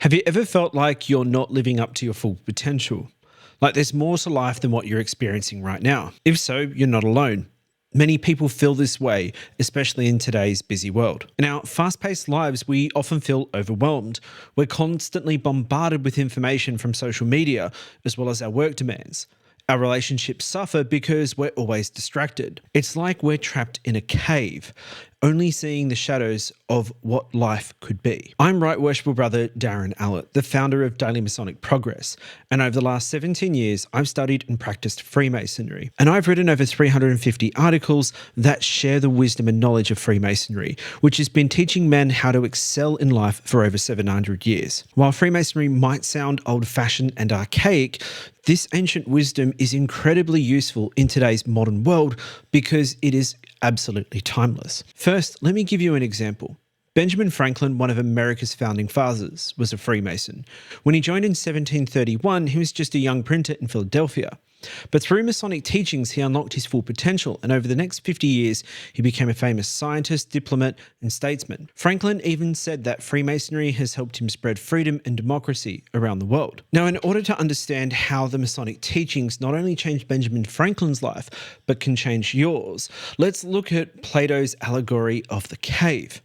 Have you ever felt like you're not living up to your full potential? Like there's more to life than what you're experiencing right now? If so, you're not alone. Many people feel this way, especially in today's busy world. In our fast-paced lives, we often feel overwhelmed. We're constantly bombarded with information from social media, as well as our work demands. Our relationships suffer because we're always distracted. It's like we're trapped in a cave, only seeing the shadows of what life could be. I'm Right Worshipful Brother Darren Allatt, the founder of Daily Masonic Progress, and over the last 17 years, I've studied and practiced Freemasonry. And I've written over 350 articles that share the wisdom and knowledge of Freemasonry, which has been teaching men how to excel in life for over 700 years. While Freemasonry might sound old-fashioned and archaic, this ancient wisdom is incredibly useful in today's modern world because it is absolutely timeless. First, let me give you an example. Benjamin Franklin, one of America's founding fathers, was a Freemason. When he joined in 1731, he was just a young printer in Philadelphia. But through Masonic teachings, he unlocked his full potential, and over the next 50 years, he became a famous scientist, diplomat, and statesman. Franklin even said that Freemasonry has helped him spread freedom and democracy around the world. Now, in order to understand how the Masonic teachings not only changed Benjamin Franklin's life, but can change yours, let's look at Plato's allegory of the cave.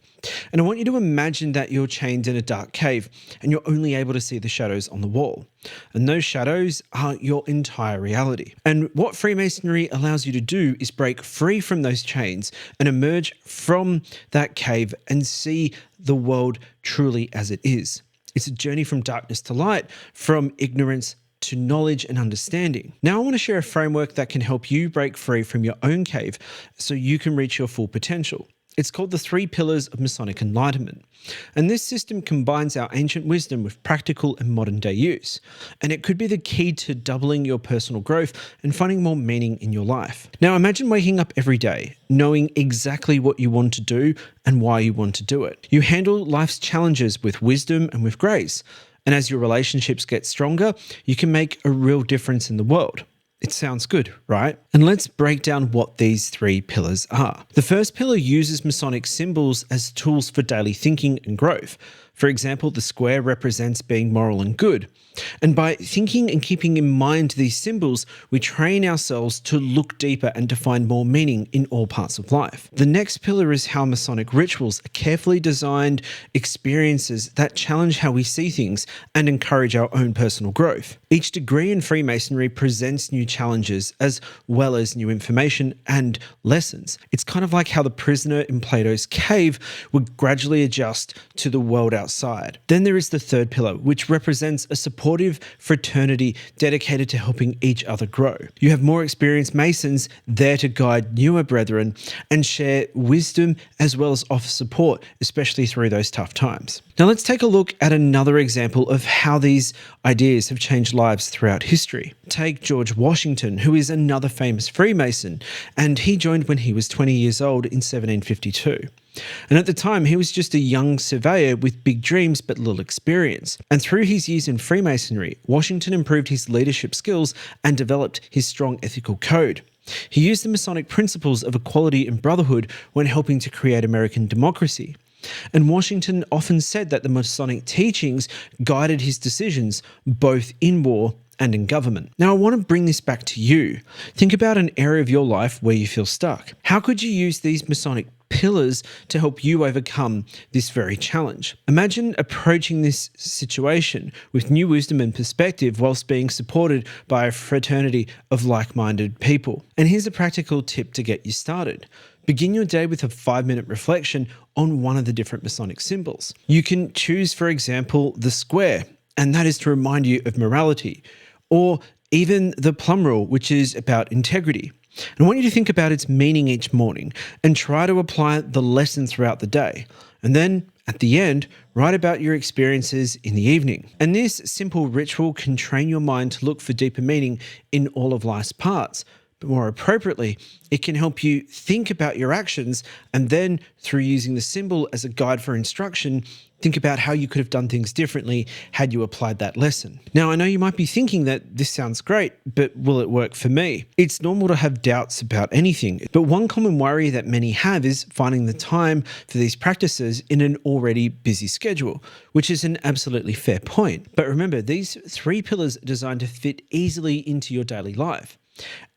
And I want you to imagine that you're chained in a dark cave and you're only able to see the shadows on the wall. And those shadows are your entire reality. And what Freemasonry allows you to do is break free from those chains and emerge from that cave and see the world truly as it is. It's a journey from darkness to light, from ignorance to knowledge and understanding. Now I want to share a framework that can help you break free from your own cave so you can reach your full potential. It's called the 3 Pillars of Masonic Enlightenment. And this system combines our ancient wisdom with practical and modern day use. And it could be the key to doubling your personal growth and finding more meaning in your life. Now imagine waking up every day, knowing exactly what you want to do and why you want to do it. You handle life's challenges with wisdom and with grace. And as your relationships get stronger, you can make a real difference in the world. It sounds good, right? And let's break down what these 3 pillars are. The first pillar uses Masonic symbols as tools for daily thinking and growth. For example, the square represents being moral and good. And by thinking and keeping in mind these symbols, we train ourselves to look deeper and to find more meaning in all parts of life. The next pillar is how Masonic rituals are carefully designed experiences that challenge how we see things and encourage our own personal growth. Each degree in Freemasonry presents new challenges as well as new information and lessons. It's kind of like how the prisoner in Plato's cave would gradually adjust to the world outside. Then there is the third pillar, which represents a supportive fraternity dedicated to helping each other grow. You have more experienced Masons there to guide newer brethren and share wisdom as well as offer support, especially through those tough times. Now let's take a look at another example of how these ideas have changed lives throughout history. Take George Washington, who is another famous Freemason, and he joined when he was 20 years old in 1752. And at the time, he was just a young surveyor with big dreams but little experience. And through his years in Freemasonry, Washington improved his leadership skills and developed his strong ethical code. He used the Masonic principles of equality and brotherhood when helping to create American democracy. And Washington often said that the Masonic teachings guided his decisions both in war and in government. Now, I want to bring this back to you. Think about an area of your life where you feel stuck. How could you use these Masonic pillars to help you overcome this very challenge? Imagine approaching this situation with new wisdom and perspective whilst being supported by a fraternity of like-minded people. And here's a practical tip to get you started. Begin your day with a 5-minute reflection on one of the different Masonic symbols. You can choose, for example, the square, and that is to remind you of morality, or even the Plum Roll, which is about integrity. And I want you to think about its meaning each morning and try to apply the lesson throughout the day. And then at the end, write about your experiences in the evening. And this simple ritual can train your mind to look for deeper meaning in all of life's parts, But more appropriately, it can help you think about your actions, and then through using the symbol as a guide for instruction, think about how you could have done things differently had you applied that lesson. Now, I know you might be thinking that this sounds great, but will it work for me? It's normal to have doubts about anything, but one common worry that many have is finding the time for these practices in an already busy schedule, which is an absolutely fair point. But remember, these 3 pillars are designed to fit easily into your daily life.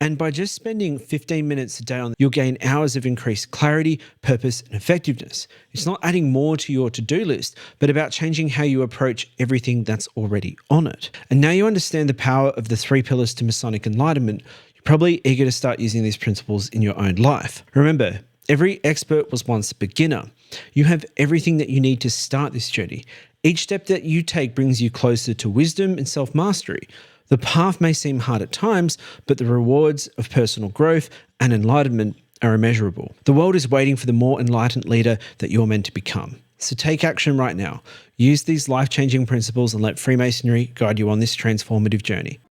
And by just spending 15 minutes a day on, you'll gain hours of increased clarity, purpose, and effectiveness. It's not adding more to your to-do list, but about changing how you approach everything that's already on it. And now you understand the power of the 3 pillars to Masonic Enlightenment, you're probably eager to start using these principles in your own life. Remember, every expert was once a beginner. You have everything that you need to start this journey. Each step that you take brings you closer to wisdom and self-mastery. The path may seem hard at times, but the rewards of personal growth and enlightenment are immeasurable. The world is waiting for the more enlightened leader that you're meant to become. So take action right now. Use these life-changing principles and let Freemasonry guide you on this transformative journey.